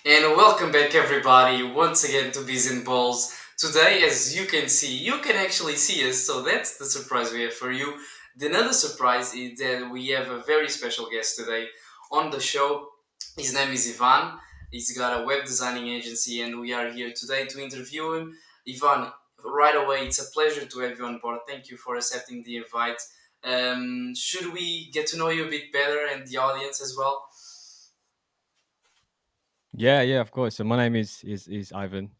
And welcome back, everybody, once again to Biz&Balls. Today, as you can see, you can actually see us, so that's the surprise we have for you. The another surprise is that we have a very special guest today on the show. His name is Ivan. He's got a web designing agency, and we are here today to interview him. Ivan, right away, it's a pleasure to have you on board. Thank you for accepting the invite. Should we get to know you a bit better and the audience as well? Yeah, yeah, of course. So my name is Ivan.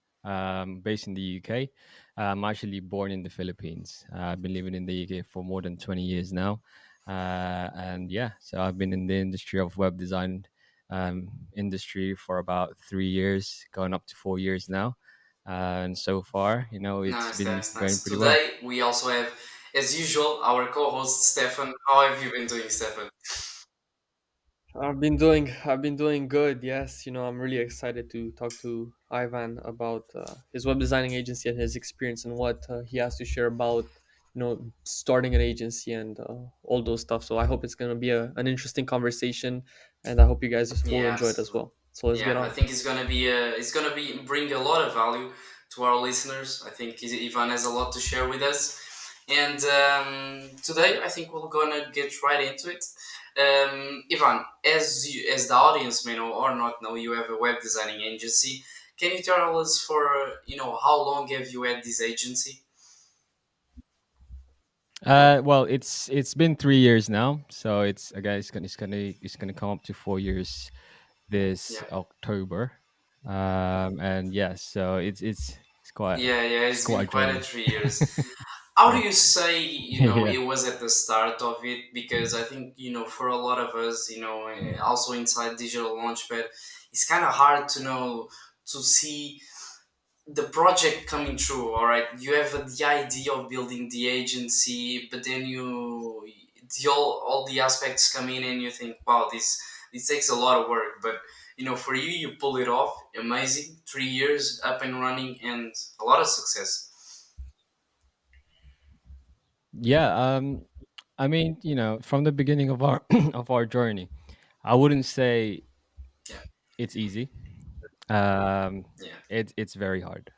Based in the UK. I'm actually born in the Philippines. I've been living in the UK for more than 20 years now, and yeah, so I've been in the industry of web design industry for about 3 years, going up to 4 years now, and so far, it's Nice, been that's going nice. pretty well. Today we also have, as usual, our co-host Stefan. How have you been doing, Stefan? I've been doing good. Yes, I'm really excited to talk to Ivan about his web designing agency and his experience and what he has to share about starting an agency and all those stuff. So I hope it's gonna be an interesting conversation, and I hope you guys will Yeah, enjoy it as absolutely. well. So let's get Yeah, I on. think it's gonna be bring a lot of value to our listeners. I think Ivan has a lot to share with us, and today I think we're gonna get right into it. Ivan, as the audience may know or not know, you have a web designing agency. Can you tell us for how long have you had this agency? Well, it's been 3 years now, so it's gonna come up to 4 years this Yeah. October. And yes, so it's quite Yeah, it's it's quite been a quite a journey. 3 years. How do Yeah. you say, Yeah. it was at the start of it? Because I think, for a lot of us, also inside Digital Launchpad, it's kind of hard to know, to see the project coming true. All right, you have the idea of building the agency, but then all the aspects come in and you think, wow, this takes a lot of work. But for you, you pull it off. Amazing. 3 years up and running and a lot of success. Yeah, I mean, from the beginning of our of our journey, I wouldn't say Yeah, it's easy. Um, yeah, it's very hard.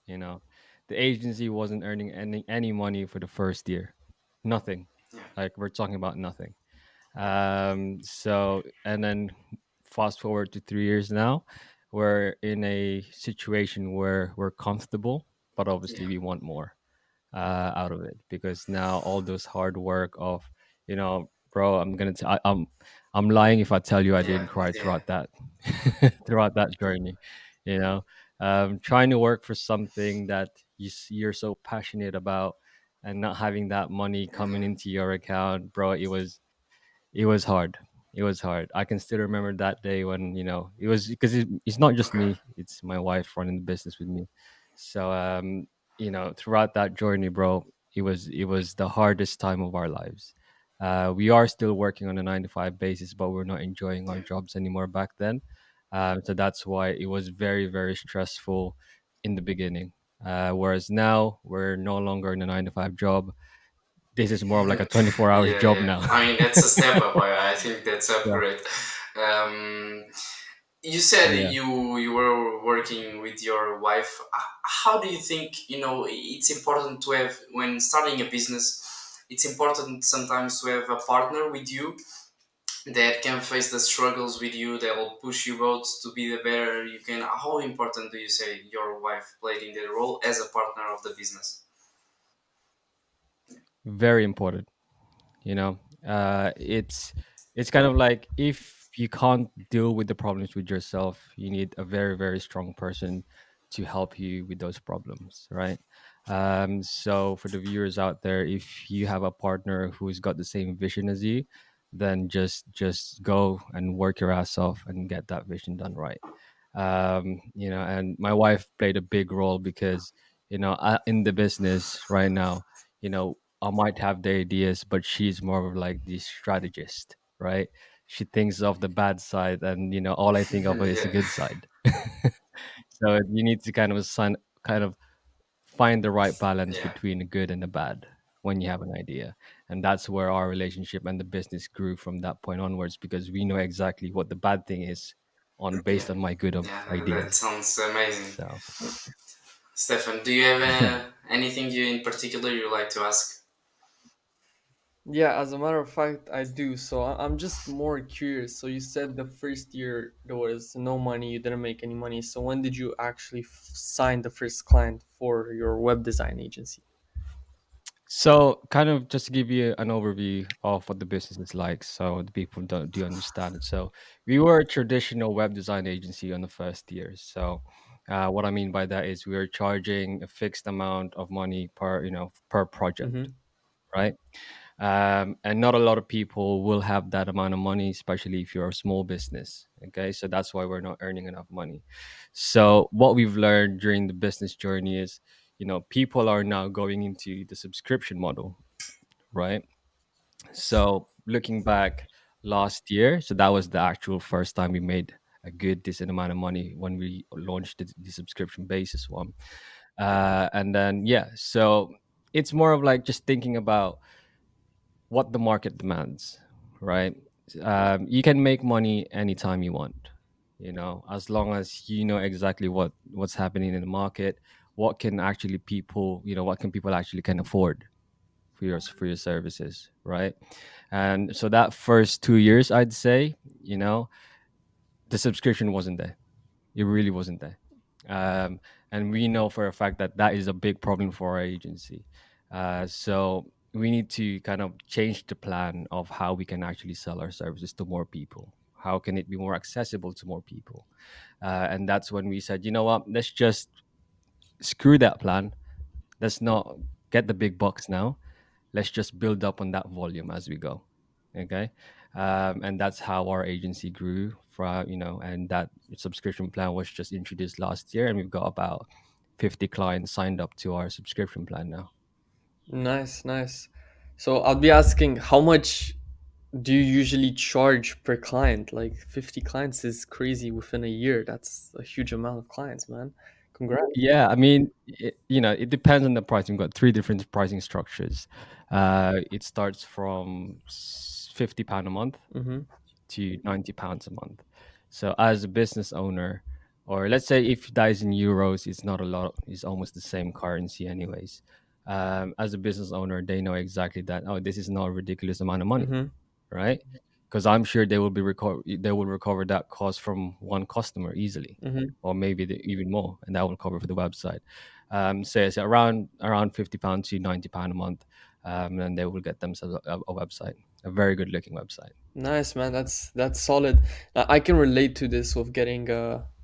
You know, the agency wasn't earning any money for the first year, nothing. yeah, Like we're talking about nothing. So and then fast forward to 3 years now, we're in a situation where we're comfortable, but obviously yeah, we want more out of it because now all those hard work of, bro, I'm lying if I tell you I yeah, didn't cry yeah, throughout that throughout that journey, you know, trying to work for something that you're so passionate about and not having that money coming yeah, into your account, bro. It was hard. It was hard. I can still remember that day when, it was because it's not just okay, me, it's my wife running the business with me. So throughout that journey, bro, it was the hardest time of our lives. We are still working on a 9 to 5 basis, but we're not enjoying our yeah, jobs anymore back then. So that's why it was very, very stressful in the beginning. Whereas now we're no longer in a 9 to 5 job. This is more of like a 24 hours yeah, job yeah. now. I mean, that's a step up. I think that's Yeah. upgrade. Um, you said Yeah. you were working with your wife. How do you think it's important to have when starting a business? It's important sometimes to have a partner with you that can face the struggles with you, that will push you both to be the better you can. How important do you say your wife played in the role as a partner of the business? Very important. you know it's kind of like if you can't deal with the problems with yourself, you need a very, very strong person to help you with those problems, right? So for the viewers out there, if you have a partner who's got the same vision as you, then just go and work your ass off and get that vision done right. And my wife played a big role because in the business right now, I might have the ideas, but she's more of like the strategist, right? She thinks of the bad side, and all I think of is the Yeah, good side. So you need to kind of find the right balance yeah. between the good and the bad when you have an idea, and that's where our relationship and the business grew from that point onwards because we know exactly what the bad thing is, on Yeah, based on my good of yeah, that ideas. sounds amazing. So Stefan, do you have anything you in particular you like to ask? Yeah, as a matter of fact, I do. So I'm just more curious. So you said the first year there was no money, you didn't make any money. So when did you actually sign the first client for your web design agency? so kind of just to give you an overview of what the business is like, so the people don't do understand it. So we were a traditional web design agency on the first year. So what I mean by that is we were charging a fixed amount of money per per project, Mm-hmm. right? And not a lot of people will have that amount of money, especially if you're a small business. Okay, so that's why we're not earning enough money. So what we've learned during the business journey is, people are now going into the subscription model, right? So looking back last year, so that was the actual first time we made a good decent amount of money when we launched the subscription basis one. And then yeah, so it's more of like just thinking about what the market demands, right? You can make money anytime you want, as long as you know exactly what's happening in the market, what can people actually can afford for your services, right? And so that first 2 years, I'd say, the subscription wasn't there. It really wasn't there. Um, and we know for a fact that that is a big problem for our agency. So we need to kind of change the plan of how we can actually sell our services to more people. How can it be more accessible to more people? And that's when we said, you know what, let's just screw that plan. Let's not get the big bucks now. Let's just build up on that volume as we go. Okay. And that's how our agency grew from, and that subscription plan was just introduced last year, and we've got about 50 clients signed up to our subscription plan now. Nice, nice. So I'll be asking, how much do you usually charge per client? Like 50 clients is crazy within a year. That's a huge amount of clients, man. Congrats. Yeah, I mean, it depends on the pricing. We've got three different pricing structures. It starts from £50 a month Mm-hmm. to £90 a month. So as a business owner, or let's say if that is in euros, it's not a lot. It's almost the same currency, anyways. As a business owner, they know exactly that. Oh, this is not a ridiculous amount of money, Mm-hmm. right? Because I'm sure they will recover that cost from one customer easily, Mm-hmm. or maybe even more, and that will cover for the website. So it's around £50 to £90 a month, and they will get themselves a website, a very good looking website. Nice, man. That's solid. I can relate to this with getting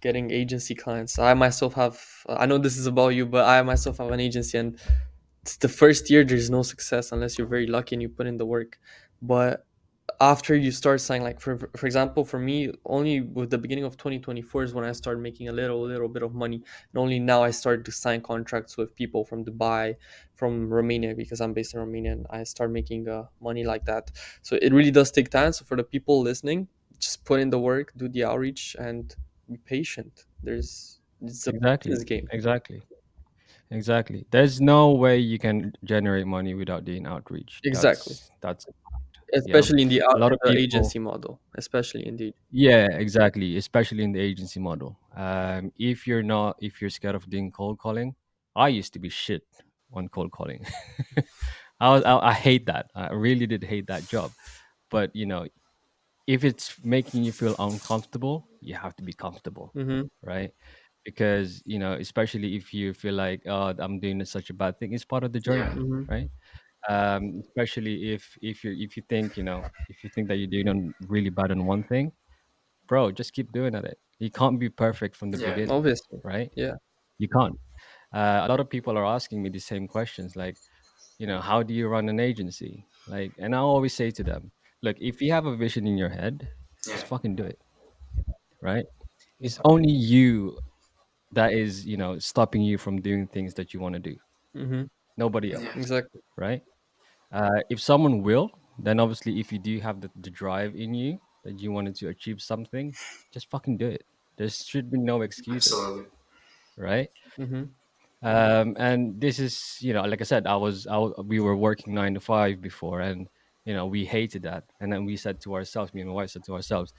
agency clients. I myself have. I know this is about you, but I myself have an agency, and it's the first year there's no success unless you're very lucky and you put in the work. But after you start signing, like for example, for me, only with the beginning of 2024 is when I started making a little bit of money, and only now I started to sign contracts with people from Dubai, from Romania, because I'm based in Romania, and I start making money like that. So it really does take time. So for the people listening, just put in the work, do the outreach, and be patient. It's a Exactly, business game. exactly, exactly. There's no way you can generate money without doing outreach. Exactly, That's a fact. Yeah, especially a lot in of the people. agency model, especially indeed. Yeah, exactly. Especially in the agency model. If you're scared of doing cold calling, I used to be shit on cold calling. I hate that. I really did hate that job. But if it's making you feel uncomfortable, you have to be comfortable, Mm-hmm. right? Because especially if you feel like, oh, I'm doing such a bad thing, it's part of the Yeah, journey, Mm-hmm. right? Especially if you think that you're doing really bad on one thing, bro, just keep doing at it. You can't be perfect from the yeah, beginning, Obviously, right? yeah. You can't. A lot of people are asking me the same questions, like, how do you run an agency? Like, and I always say to them, look, if you have a vision in your head, yeah, just fucking do it, right? It's only you that is, stopping you from doing things that you want to do. Mm-hmm. Nobody yeah, else, Exactly. right? If someone will, then obviously, if you do have the drive in you that you wanted to achieve something, just fucking do it. There should be no excuses, absolutely. right? Mm-hmm. And this is, like I said, we were working 9 to 5 before, and we hated that. And then we said to ourselves, me and my wife said to ourselves,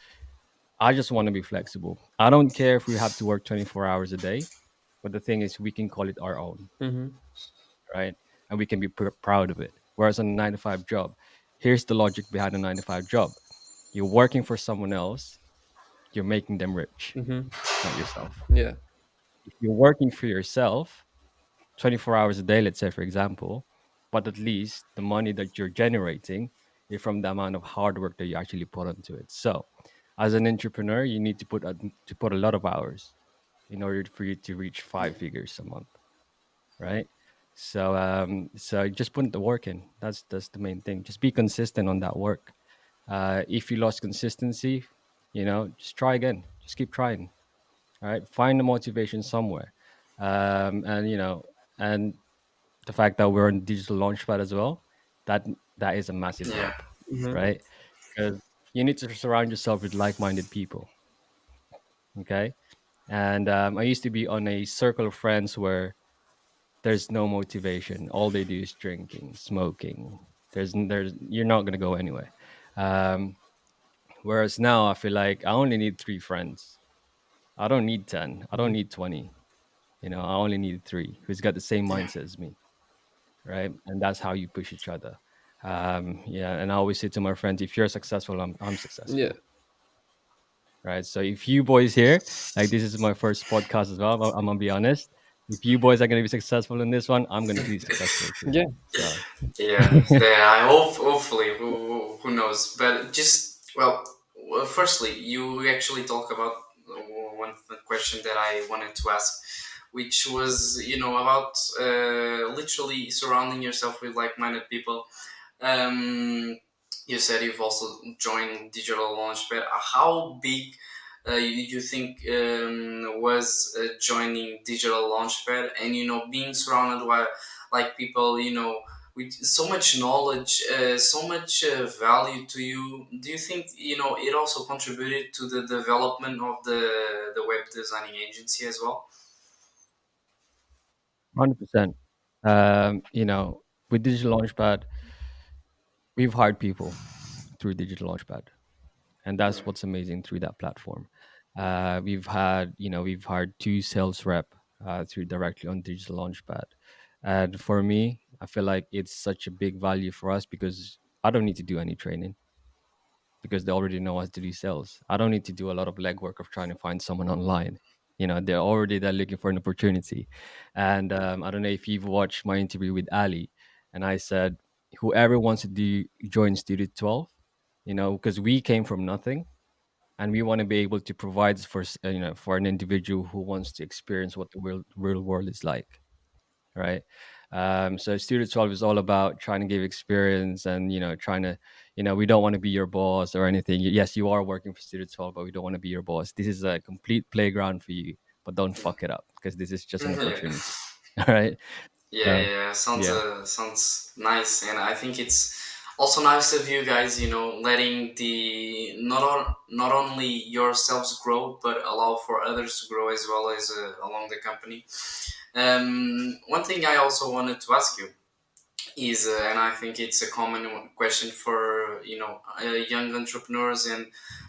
I just want to be flexible. I don't care if we have to work 24 hours a day, but the thing is, we can call it our own, Mm-hmm. right? And we can be proud of it. Whereas on a 9 to 5 job, here's the logic behind a 9 to 5 job: you're working for someone else, you're making them rich, Mm-hmm. not yourself. Yeah. If you're working for yourself, 24 hours a day, let's say, for example, but at least the money that you're generating is from the amount of hard work that you actually put into it. So, as an entrepreneur, you need to put a lot of hours in order for you to reach five figures a month, right? So just put the work in. That's the main thing. Just be consistent on that work. If you lost consistency, just try again. Just keep trying. All right, find the motivation somewhere, and and the fact that we're on digital launchpad as well, that that is a massive Yeah. help, Mm-hmm. right? Because you need to surround yourself with like-minded people. Okay, and I used to be on a circle of friends where there's no motivation. All they do is drinking, smoking. There's you're not gonna go anywhere. Um, Whereas now I feel like I only need three friends. I don't need 10. I don't Mm-hmm. need 20. I only need three who's got the same Yeah. mindset as me, right? And that's how you push each other. Yeah, and I always say to my friends, if you're successful, I'm Yeah. successful, right? So if you boys here, like this is my first podcast as well, I'm gonna be honest. If you boys are gonna be successful in this one, I'm gonna be successful too. Yeah. So Yeah, yeah. I hope, hopefully, who knows? But just firstly, you actually talk about one question that I wanted to ask, which was, about literally surrounding yourself with like-minded people. Um, you said you've also joined Digital Launchpad. How big you think was joining Digital Launchpad, and being surrounded by like people with so much knowledge, so much value to you? Do you think it also contributed to the development of the web designing agency as well? 100%. With Digital Launchpad, we've hired people through Digital Launchpad, and that's what's amazing through that platform. We've hired two sales rep through directly on Digital Launchpad, and for me, I feel like it's such a big value for us because I don't need to do any training because they already know us to do sales. I don't need to do a lot of legwork of trying to find someone online. They're already there looking for an opportunity. And I don't know if you've watched my interview with Ali, and I said, whoever wants to join Studio 12, because we came from nothing and we want to be able to provide for an individual who wants to experience what the real world is like, right? So Studio 12 is all about trying to give experience and trying to, we don't want to be your boss or anything. Yes, you are working for Studio 12, but we don't want to be your boss. This is a complete playground for you, but don't fuck it up because this is just an Yeah. opportunity. All right. Yeah, So yeah, sounds yeah. sounds nice, and I think it's also nice of you guys, letting the not only yourselves grow, but allow for others to grow as well as along the company. One thing I also wanted to ask you is, and I think it's a common question for young entrepreneurs and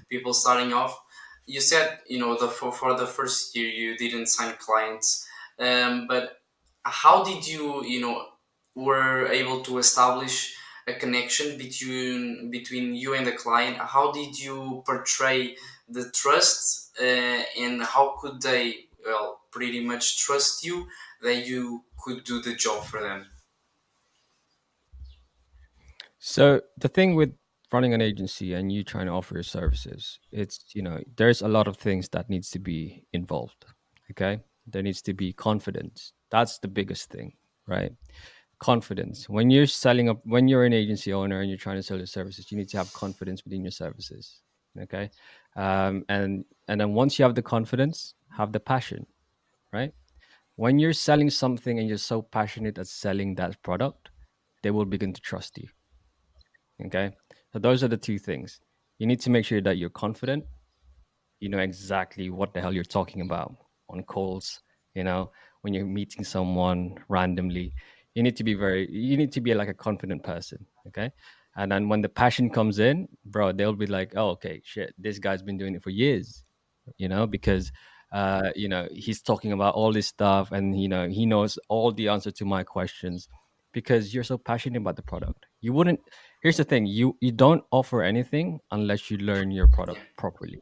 people starting off. You said for the first year you didn't sign clients, but how did you were able to establish a connection between you and the client? How did you portray the trust, and how could they pretty much trust you that you could do the job for them? So the thing with running an agency and you trying to offer your services, it's there's a lot of things that needs to be involved. Okay, there needs to be confidence. That's the biggest thing, right? Confidence. When you're an agency owner and you're trying to sell your services, you need to have confidence within your services. Okay, and then once you have the confidence, have the passion, right? When you're selling something and you're so passionate at selling that product, they will begin to trust you. Okay. So those are the two things. You need to make sure that you're confident, you know exactly what the hell you're talking about on calls, when you're meeting someone randomly. You need to be like a confident person. Okay. And then when the passion comes in, bro, they'll be like, oh, okay, shit, this guy's been doing it for years, because he's talking about all this stuff, and he knows all the answer to my questions because you're so passionate about the product. You wouldn't Here's the thing, you don't offer anything unless you learn your Yeah, product properly.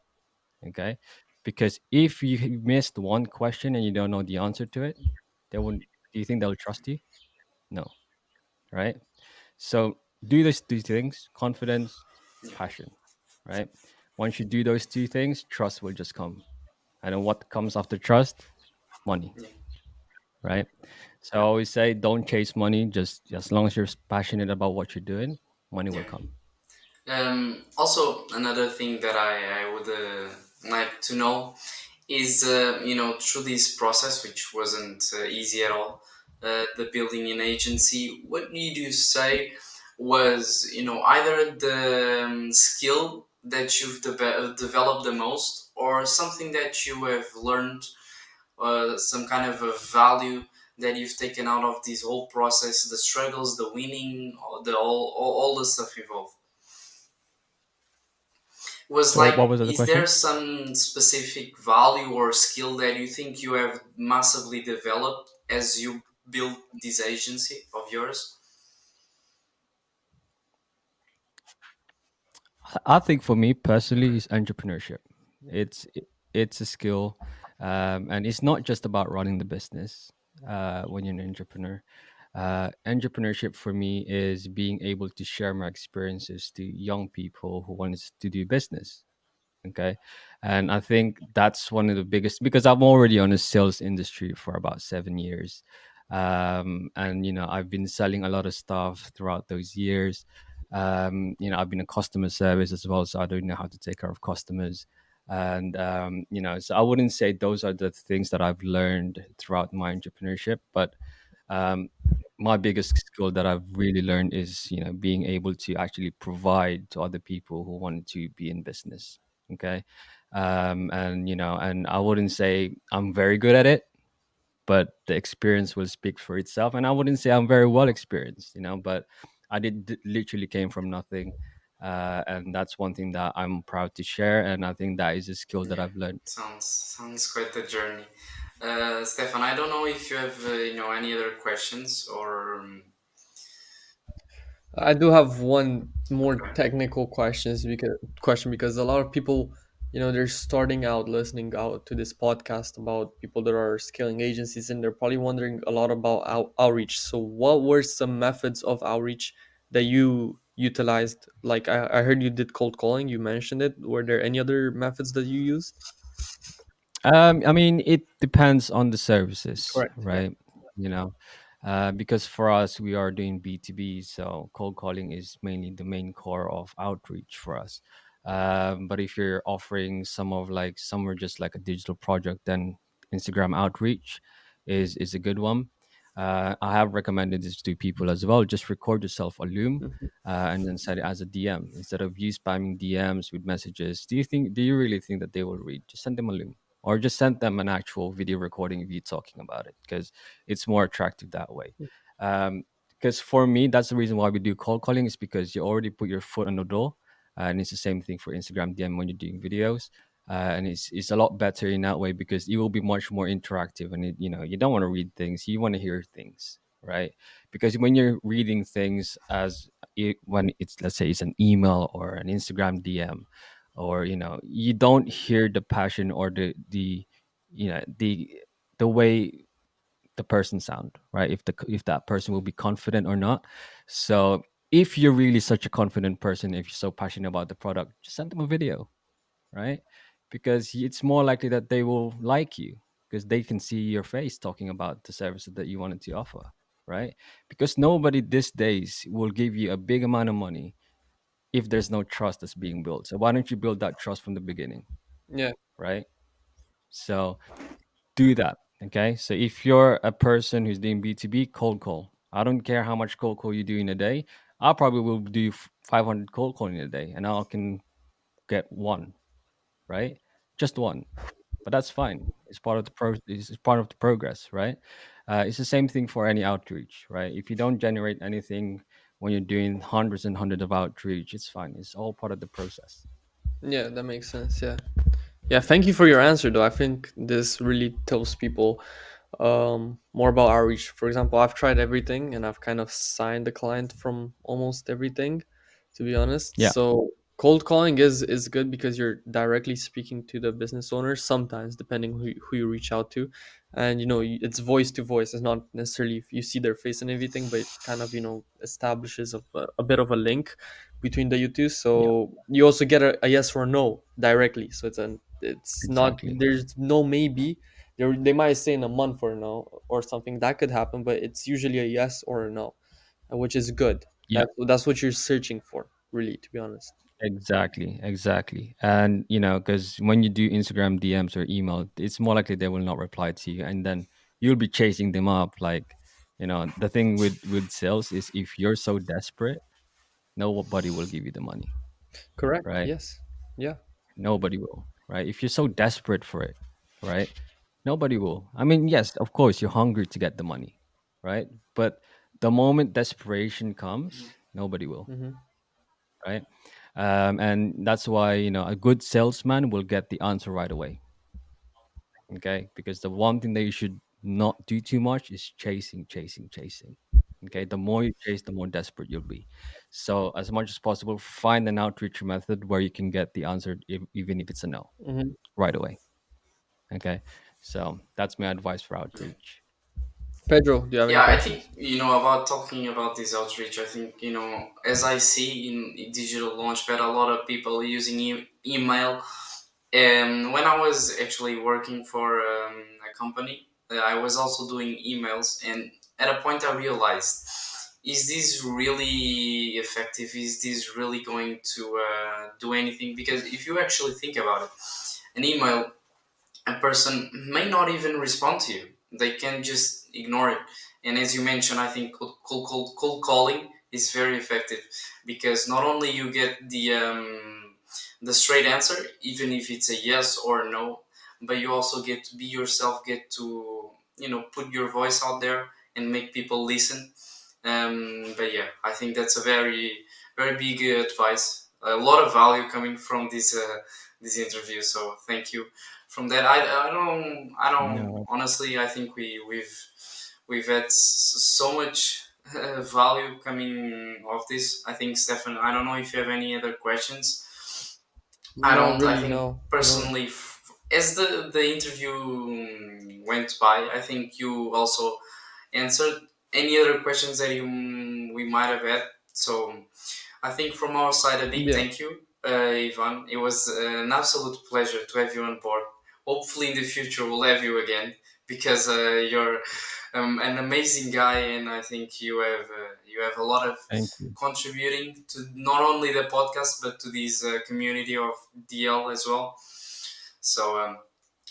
Okay, because if you missed one question and you don't know the answer to it, they won't do you think they'll trust you? No, right? So do those two things: confidence, yeah, passion, right? Once you do those two things, trust will just come. And then what comes after trust? Money, yeah, right? So I always say, don't chase money. Just as long as you're passionate about what you're doing, money will yeah. come. Also, another thing that I would like to know is, through this process, which wasn't easy at all, the building an agency, what did you say was, either the skill that you've developed the most, or something that you have learned, some kind of a value that you've taken out of this whole process, the struggles, the winning, all the stuff involved? Was So what like, was the other is there question? some specific value or skill that you think you have massively developed as you build this agency of yours? I think for me personally is entrepreneurship. It's a skill, and it's not just about running the business. When you're an entrepreneur, entrepreneurship for me is being able to share my experiences to young people who want to do business. Okay, and I think that's one of the biggest, because I'm already on the sales industry for about 7 years. And I've been selling a lot of stuff throughout those years. I've been a customer service as well, so I don't know how to take care of customers. And so I wouldn't say those are the things that I've learned throughout my entrepreneurship, but um, my biggest skill that I've really learned is being able to actually provide to other people who want to be in business. Okay, and I wouldn't say I'm very good at it, but the experience will speak for itself. And I wouldn't say I'm very well experienced, but I literally came from nothing, and that's one thing that I'm proud to share. And I think that is a skill that Yeah, I've learned. sounds quite the journey. Stefan, I don't know if you have any other questions or I do have one more okay. technical question because a lot of people, they're starting out listening out to this podcast about people that are scaling agencies, and they're probably wondering a lot about outreach. So, what were some methods of outreach that you utilized? Like, I heard you did cold calling. You mentioned it. Were there any other methods that you used? I mean, it depends on the services, Correct. Yeah. right? You know, because for us, we are doing B2B, so cold calling is mainly the main core of outreach for us. But if you're offering some of like somewhere just like a digital project, then Instagram outreach is a good one. I have recommended this to people as well. Just record yourself a Loom, Mhm. and then set it as a DM instead of you spamming DMs with messages. Do you really think that they will read? Just send them a Loom, or just send them an actual video recording of you talking about it, because it's more attractive that way. Because for me, that's the reason why we do cold calling, is because you already put your foot on the door, and it's the same thing for Instagram DM when you're doing videos. And it's a lot better in that way because it will be much more interactive, and you don't want to read things, you want to hear things, right? Because when you're reading things when it's, let's say, it's an email or an Instagram DM, or you don't hear the passion or the you know the way the person sound, right? If that person will be confident or not. So if you're really such a confident person, if you're so passionate about the product, just send them a video, right? Because it's more likely that they will like you, because they can see your face talking about the services that you wanted to offer, right? Because nobody these days will give you a big amount of money if there's no trust that's being built. So why don't you build that trust from the beginning, Yeah. right? So do that. Okay. So if you're a person who's doing B2B, cold call. I don't care how much cold call you do in a day. I probably will do 500 cold calling in a day, and I can get one, right? Just one. But that's fine. It's part of it's part of the progress, right? It's the same thing for any outreach, right? If you don't generate anything when you're doing hundreds and hundreds of outreach, it's fine. It's all part of the process. Yeah, that makes sense. Yeah. Yeah, thank you for your answer though. I think this really tells people more about outreach. For example, I've tried everything and I've kind of signed the client from almost everything, to be honest. Yeah, So cold calling is good because you're directly speaking to the business owner sometimes, depending who you reach out to. And it's voice to voice. It's not necessarily if you see their face and everything, but it kind of establishes a bit of a link between the you two. yeah, So you also get a yes or no directly. So it's not, exactly. there's no maybe. They might say in a month or no or something that could happen, but it's usually a yes or a no, which is good. Yeah, That's what you're searching for, really, to be honest. exactly, exactly. And because when you do Instagram DMs or email, it's more likely they will not reply to you, and then you'll be chasing them up. Like, the thing with sales is if you're so desperate, nobody will give you the money, Correct. right? Yes. Yeah. Nobody will, right? If you're so desperate for it, right? Nobody will. I mean, yes, of course, you're hungry to get the money, right? But the moment desperation comes, nobody will, Hmm. right? And that's why, a good salesman will get the answer right away, okay? Because the one thing that you should not do too much is chasing, chasing, chasing. Okay, the more you chase, the more desperate you'll be. So, as much as possible, find an outreach method where you can get the answer, even if it's a no, Hmm. right away. Okay, so that's my advice for outreach. Pedro, do you have any Yeah, I think questions? about talking about this outreach. I think as I see in digital launchpad, a lot of people using email. And when I was actually working for a company, I was also doing emails. And at a point, I realized: is this really effective? Is this really going to do anything? Because if you actually think about it, an email, a person may not even respond to you. They can just ignore it. And as you mentioned, I think cold calling is very effective because not only you get the straight answer, even if it's a yes or no, but you also get to be yourself, get to put your voice out there and make people listen. But yeah, I think that's a very big advice. A lot of value coming from this interview. So thank you. From that, I don't No, honestly. I think we've had so much value coming of this. I think Stefan. I don't know if you have any other questions. I Not don't. I really, think no. No. personally, as the interview went by, I think you also answered any other questions that we might have had. So I think from our side, a big Yeah. thank you, Ivan. It was an absolute pleasure to have you on board. Hopefully, in the future, we'll have you again because you're an amazing guy, and I think you have a lot of thank you. contributing to not only the podcast but to this community of DL as well. So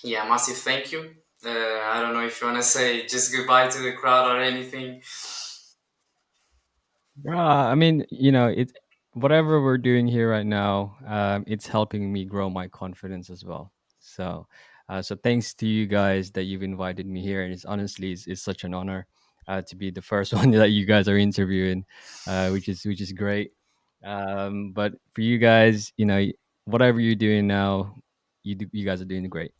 yeah, massive thank you. I don't know if you want to say just goodbye to the crowd or anything. I mean, it's whatever we're doing here right now. It's helping me grow my confidence as well. So thanks to you guys that you've invited me here, and it's such an honor to be the first one that you guys are interviewing, which is great. But for you guys, whatever you're doing now, you guys are doing great.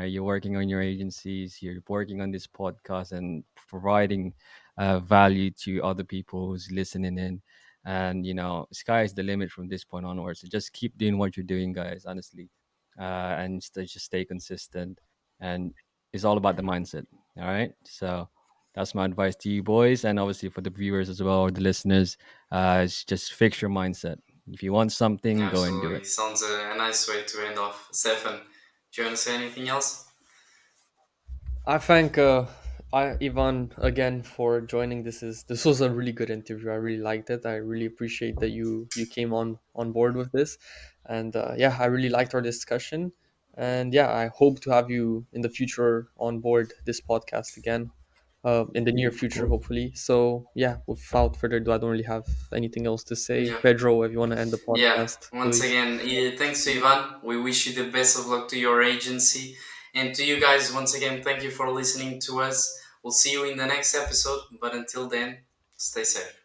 You're working on your agencies, you're working on this podcast, and providing value to other people who's listening in. And sky is the limit from this point onwards. So just keep doing what you're doing, guys. Honestly, and just stay consistent. And it's all about the mindset. All right. So that's my advice to you boys, and obviously for the viewers as well or the listeners. Is just fix your mindset. If you want something, go and do Absolutely, it. sounds a nice way to end off. Stefan, do you want to say anything else? I thank Ivan again for joining. This was a really good interview. I really liked it. I really appreciate that you came on board with this, and yeah, I really liked our discussion. And yeah, I hope to have you in the future on board this podcast again, in the near Of future, course. hopefully. So yeah, without further ado, I don't really have anything else to say. Yeah. Pedro, if you want to end the Yeah, podcast, once please. again, thanks to Ivan. We wish you the best of luck to your agency. And to you guys, once again, thank you for listening to us. We'll see you in the next episode. But until then, stay safe.